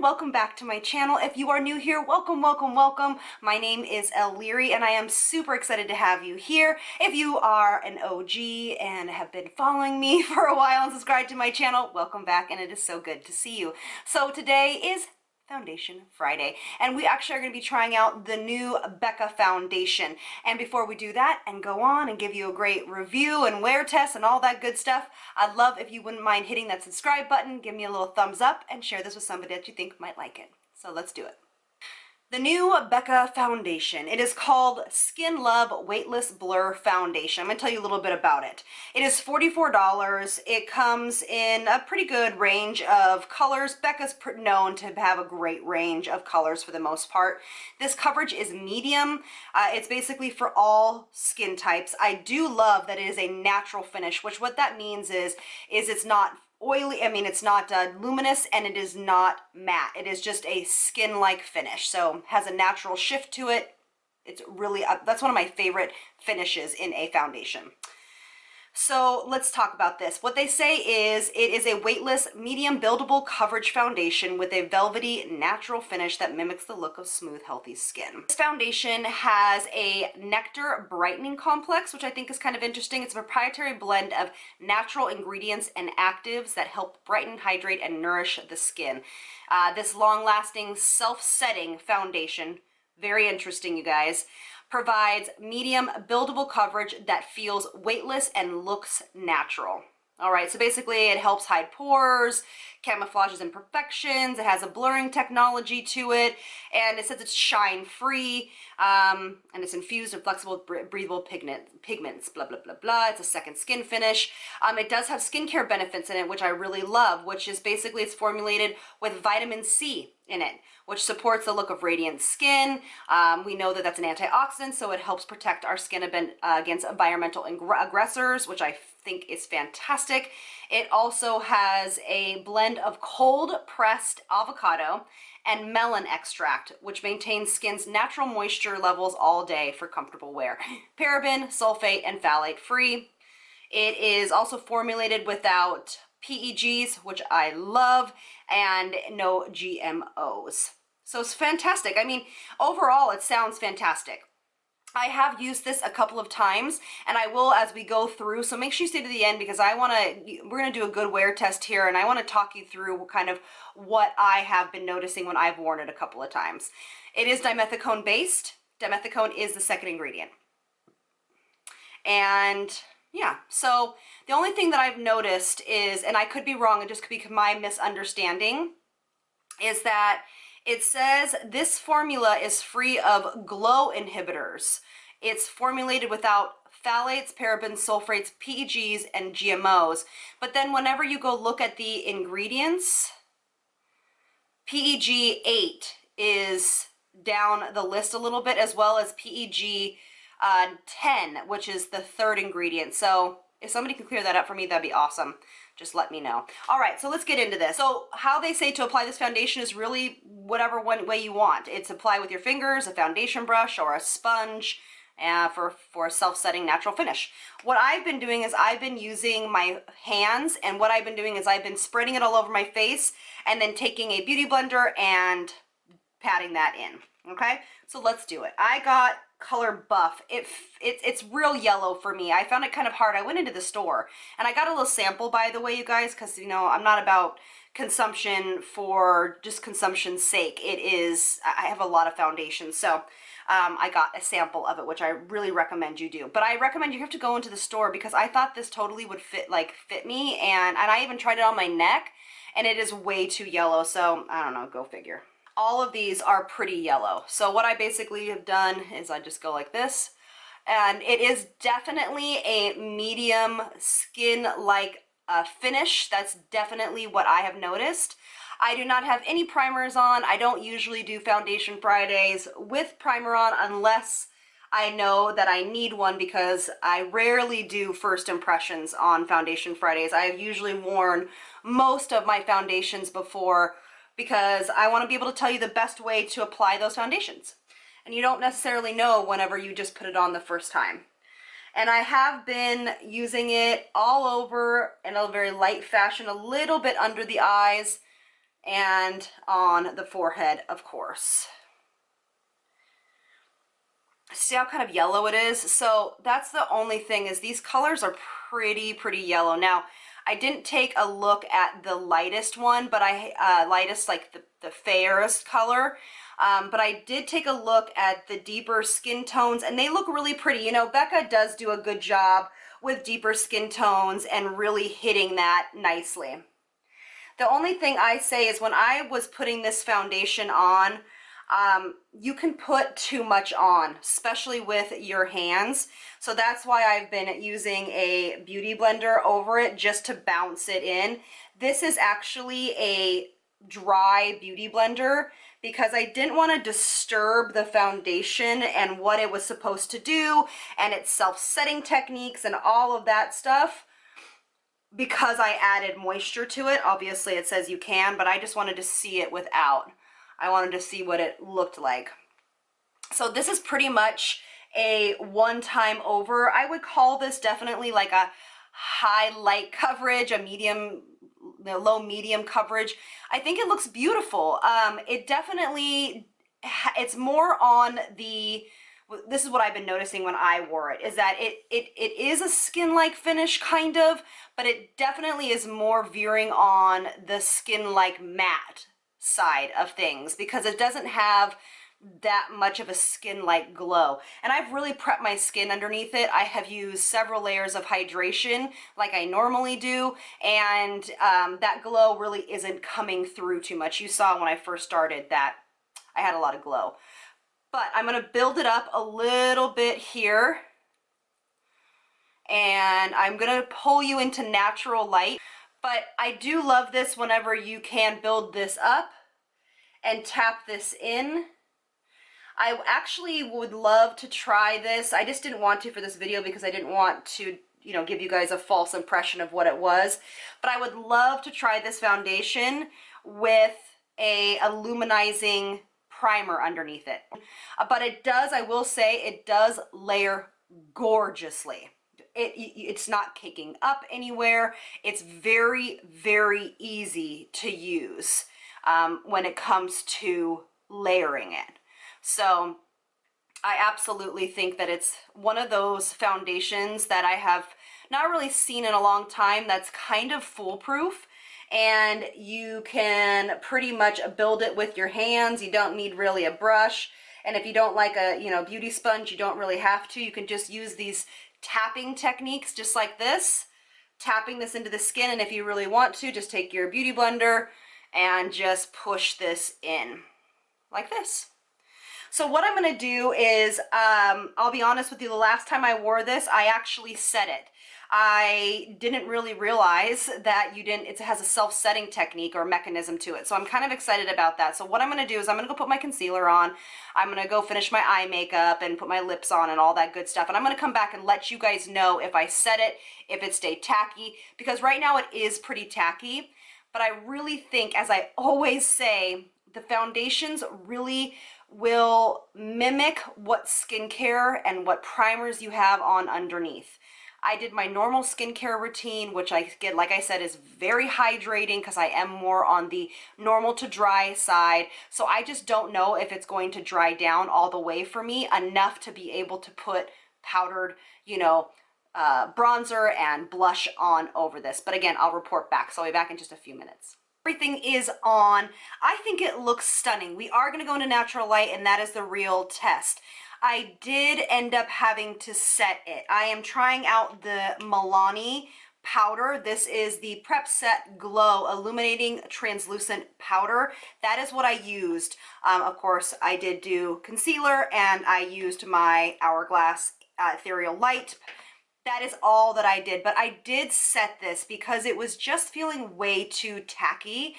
and welcome back to my channel. If you are new here, welcome, welcome, welcome. My name is Elle Leary and I am super excited to have you here. If you are an OG and have been following me for a while and subscribed to my channel, welcome back and it is so good to see you. So today is Foundation Friday, and we actually are going to be trying out the new BECCA foundation. And before we do that and go on and give you a great review and wear test and all that good stuff, I'd love if you wouldn't mind hitting that subscribe button, give me a little thumbs up, and share this with somebody that you think might like it. So let's do it. The new BECCA foundation. It is called Skin Love Weightless Blur Foundation. I'm going to tell you a little bit about it. It is $44. It comes in a pretty good range of colors. BECCA's known to have a great range of colors for the most part. This coverage is medium. It's basically for all skin types. I do love that it is a natural finish, which what that means is it's not oily, it's not luminous, and it is not matte. It is just a skin-like finish, so has a natural shift to it. It's really, that's one of my favorite finishes in a foundation. So let's talk about this. What they say is it is a weightless, medium buildable coverage foundation with a velvety, natural finish that mimics the look of smooth, healthy skin. This foundation has a nectar brightening complex, which I think is kind of interesting. It's a proprietary blend of natural ingredients and actives that help brighten, hydrate, and nourish the skin. This long-lasting, self-setting foundation, very interesting, you guys, provides medium buildable coverage that feels weightless and looks natural. All right, so basically it helps hide pores, camouflages imperfections, it has a blurring technology to it, and it says it's shine free, and it's infused in flexible, breathable pigments, blah, blah, blah, blah. It's a second skin finish. It does have skincare benefits in it, which I really love, which is basically it's formulated with vitamin C in it, which supports the look of radiant skin. We know that that's an antioxidant, so it helps protect our skin against environmental aggressors, which I think is fantastic. It also has a blend of cold pressed avocado and melon extract, which maintains skin's natural moisture levels all day for comfortable wear. Paraben, sulfate, and phthalate free. It is also formulated without PEGs, which I love, and no GMOs. So it's fantastic. Overall, it sounds fantastic. I have used this a couple of times, and I will as we go through, so make sure you stay to the end because we're going to do a good wear test here, and I want to talk you through kind of what I have been noticing when I've worn it a couple of times. It is dimethicone based. Dimethicone is the second ingredient. And yeah, so the only thing that I've noticed is, and I could be wrong, it just could be my misunderstanding, is that it says this formula is free of glow inhibitors. It's formulated without phthalates, parabens, sulfates, PEGs, and GMOs. But then whenever you go look at the ingredients, PEG 8 is down the list a little bit, as well as PEG 10, which is the third ingredient. So if somebody can clear that up for me, that'd be awesome. Just let me know. All right, so let's get into this. So how they say to apply this foundation is really whatever one way you want. It's apply with your fingers, a foundation brush, or a sponge for a self-setting natural finish. What I've been doing is I've been using my hands, and what I've been doing is I've been spreading it all over my face and then taking a beauty blender and patting that in. Okay, so let's do it. I got color Buff. It's real yellow for me. I found it kind of hard. I went into the store and I got a little sample, by the way, you guys, because I'm not about consumption for just consumption's sake. I have a lot of foundations, so I got a sample of it, which I really recommend you do. But I recommend you have to go into the store because I thought this totally would fit me, and I even tried it on my neck and it is way too yellow, so I don't know, go figure. All of these are pretty yellow. So what I basically have done is I just go like this, and it is definitely a medium skin-like finish. That's definitely what I have noticed. I do not have any primers on. I don't usually do Foundation Fridays with primer on unless I know that I need one, because I rarely do first impressions on Foundation Fridays. I have usually worn most of my foundations before, because I want to be able to tell you the best way to apply those foundations. And you don't necessarily know whenever you just put it on the first time. And I have been using it all over in a very light fashion, a little bit under the eyes, and on the forehead, of course. See how kind of yellow it is? So that's the only thing, is these colors are pretty yellow. Now, I didn't take a look at the lightest one, but lightest, like the fairest color. But I did take a look at the deeper skin tones, and they look really pretty. You know, BECCA does do a good job with deeper skin tones and really hitting that nicely. The only thing I say is when I was putting this foundation on, you can put too much on, especially with your hands. So that's why I've been using a beauty blender over it just to bounce it in. This is actually a dry beauty blender because I didn't want to disturb the foundation and what it was supposed to do and its self-setting techniques and all of that stuff, because I added moisture to it. Obviously it says you can, but I just wanted to see it without. I wanted to see what it looked like. So this is pretty much a one-time over. I would call this definitely like a high light coverage, a medium, low medium coverage. I think it looks beautiful. It definitely, it's more on the, this is what I've been noticing when I wore it, is that it is a skin-like finish kind of, but it definitely is more veering on the skin-like matte side of things because it doesn't have that much of a skin-like glow. And I've really prepped my skin underneath it. I have used several layers of hydration like I normally do, and that glow really isn't coming through too much. You saw when I first started that I had a lot of glow. But I'm going to build it up a little bit here, and I'm going to pull you into natural light. But I do love this whenever you can build this up and tap this in. I actually would love to try this. I just didn't want to for this video because I didn't want to, you know, give you guys a false impression of what it was. But I would love to try this foundation with a luminizing primer underneath it. But it does, I will say, it does layer gorgeously. It's not caking up anywhere. It's very easy to use when it comes to layering it. So I absolutely think that it's one of those foundations that I have not really seen in a long time that's kind of foolproof, and you can pretty much build it with your hands. You don't need really a brush, and if you don't like a, you know, beauty sponge, you don't really have to. You can just use these tapping techniques just like this, tapping this into the skin, and if you really want to, just take your beauty blender and just push this in like this. So what I'm going to do is, I'll be honest with you, the last time I wore this, I actually set it. I didn't really realize that it has a self-setting technique or mechanism to it. So I'm kind of excited about that. So what I'm going to do is I'm going to go put my concealer on. I'm going to go finish my eye makeup and put my lips on and all that good stuff. And I'm going to come back and let you guys know if I set it, if it stayed tacky, because right now it is pretty tacky. But I really think, as I always say, the foundations really will mimic what skincare and what primers you have on underneath. I did my normal skincare routine, which I get, like I said, is very hydrating because I am more on the normal to dry side. So I just don't know if it's going to dry down all the way for me enough to be able to put powdered, you know, bronzer and blush on over this. But again, I'll report back. So I'll be back in just a few minutes. Everything is on. I think it looks stunning. We are going to go into natural light, and that is the real test. I did end up having to set it. I am trying out the Milani powder. This is the Prep Set Glow Illuminating Translucent Powder. That is what I used. Of course, I did do concealer, and I used my Hourglass Ethereal Light. That is all that I did, but I did set this because it was just feeling way too tacky,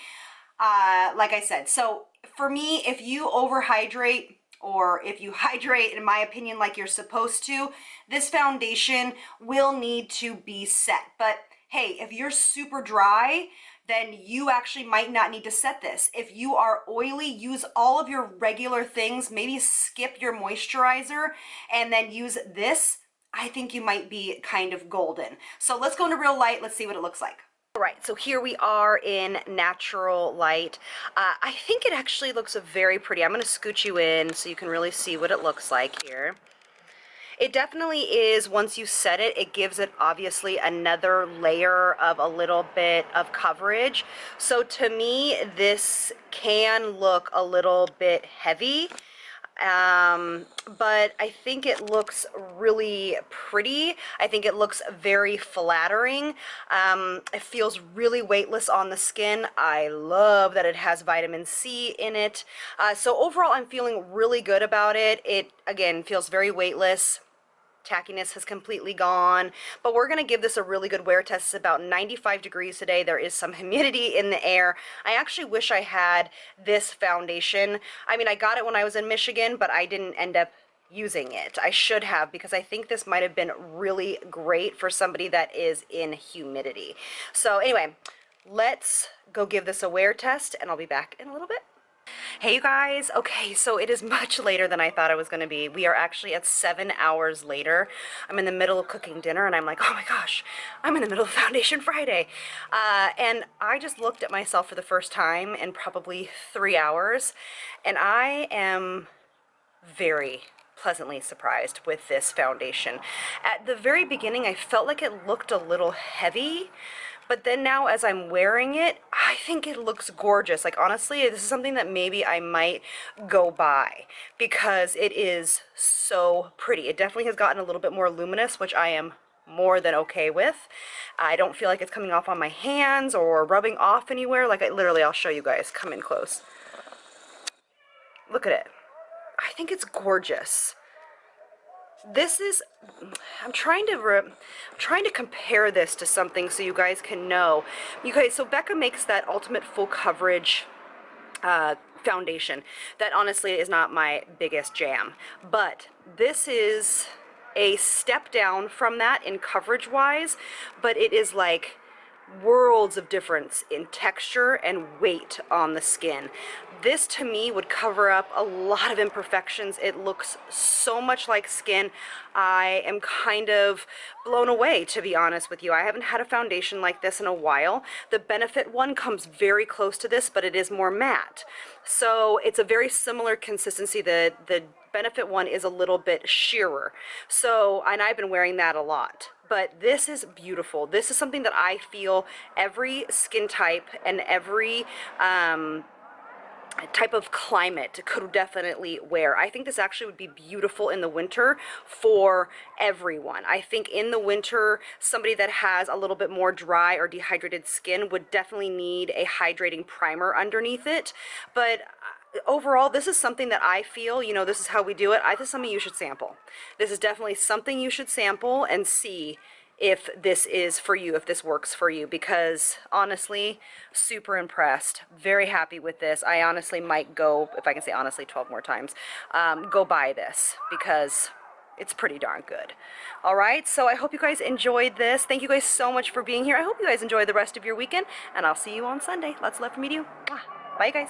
like I said. So for me, if you overhydrate, or if you hydrate, in my opinion, like you're supposed to, this foundation will need to be set. But hey, if you're super dry, then you actually might not need to set this. If you are oily, use all of your regular things, maybe skip your moisturizer and then use this. I think you might be kind of golden. So let's go into real light. Let's see what it looks like. Right, so here we are in natural light. I think it actually looks very pretty. I'm going to scoot you in so you can really see what it looks like here. It definitely is, once you set it, it gives it obviously another layer of a little bit of coverage. So to me, this can look a little bit heavy. But I think it looks really pretty. I think it looks very flattering. It feels really weightless on the skin. I love that it has vitamin C in it. So overall, I'm feeling really good about it. It, again, feels very weightless. Tackiness has completely gone, but we're going to give this a really good wear test. It's about 95 degrees today. There is some humidity in the air. I actually wish I had this foundation. I mean, I got it when I was in Michigan, but I didn't end up using it. I should have, because I think this might have been really great for somebody that is in humidity. So anyway, let's go give this a wear test, and I'll be back in a little bit. Hey you guys, okay, so it is much later than I thought it was going to be. We are actually at 7 hours later. I'm in the middle of cooking dinner and I'm like, oh my gosh, I'm in the middle of Foundation Friday. And I just looked at myself for the first time in probably 3 hours, and I am very pleasantly surprised with this foundation. At the very beginning, I felt like it looked a little heavy, but then now as I'm wearing it, I think it looks gorgeous. Like honestly, this is something that maybe I might go buy because it is so pretty. It definitely has gotten a little bit more luminous, which I am more than okay with. I don't feel like it's coming off on my hands or rubbing off anywhere. Like literally, I'll show you guys. Come in close. Look at it. I think it's gorgeous. This is, I'm trying to compare this to something so you guys can know. You guys, so BECCA makes that ultimate full coverage foundation. That honestly is not my biggest jam, but this is a step down from that in coverage wise, but it is like worlds of difference in texture and weight on the skin. This to me would cover up a lot of imperfections. It looks so much like skin. I am kind of blown away, to be honest with you. I haven't had a foundation like this in a while. The Benefit one comes very close to this, but it is more matte. So it's a very similar consistency. The Benefit one is a little bit sheerer. So, and I've been wearing that a lot. But this is beautiful. This is something that I feel every skin type and every type of climate could definitely wear. I think this actually would be beautiful in the winter for everyone. I think in the winter, somebody that has a little bit more dry or dehydrated skin would definitely need a hydrating primer underneath it. But overall, this is something that I feel, you know, this is how we do it. This is something you should sample. This is definitely something you should sample and see if this is for you, if this works for you, because honestly, super impressed, very happy with this. I honestly might go, if I can say honestly 12 more times, go buy this because it's pretty darn good. All right, so I hope you guys enjoyed this. Thank you guys so much for being here. I hope you guys enjoy the rest of your weekend, and I'll see you on Sunday. Lots of love from me to you. Bye, guys.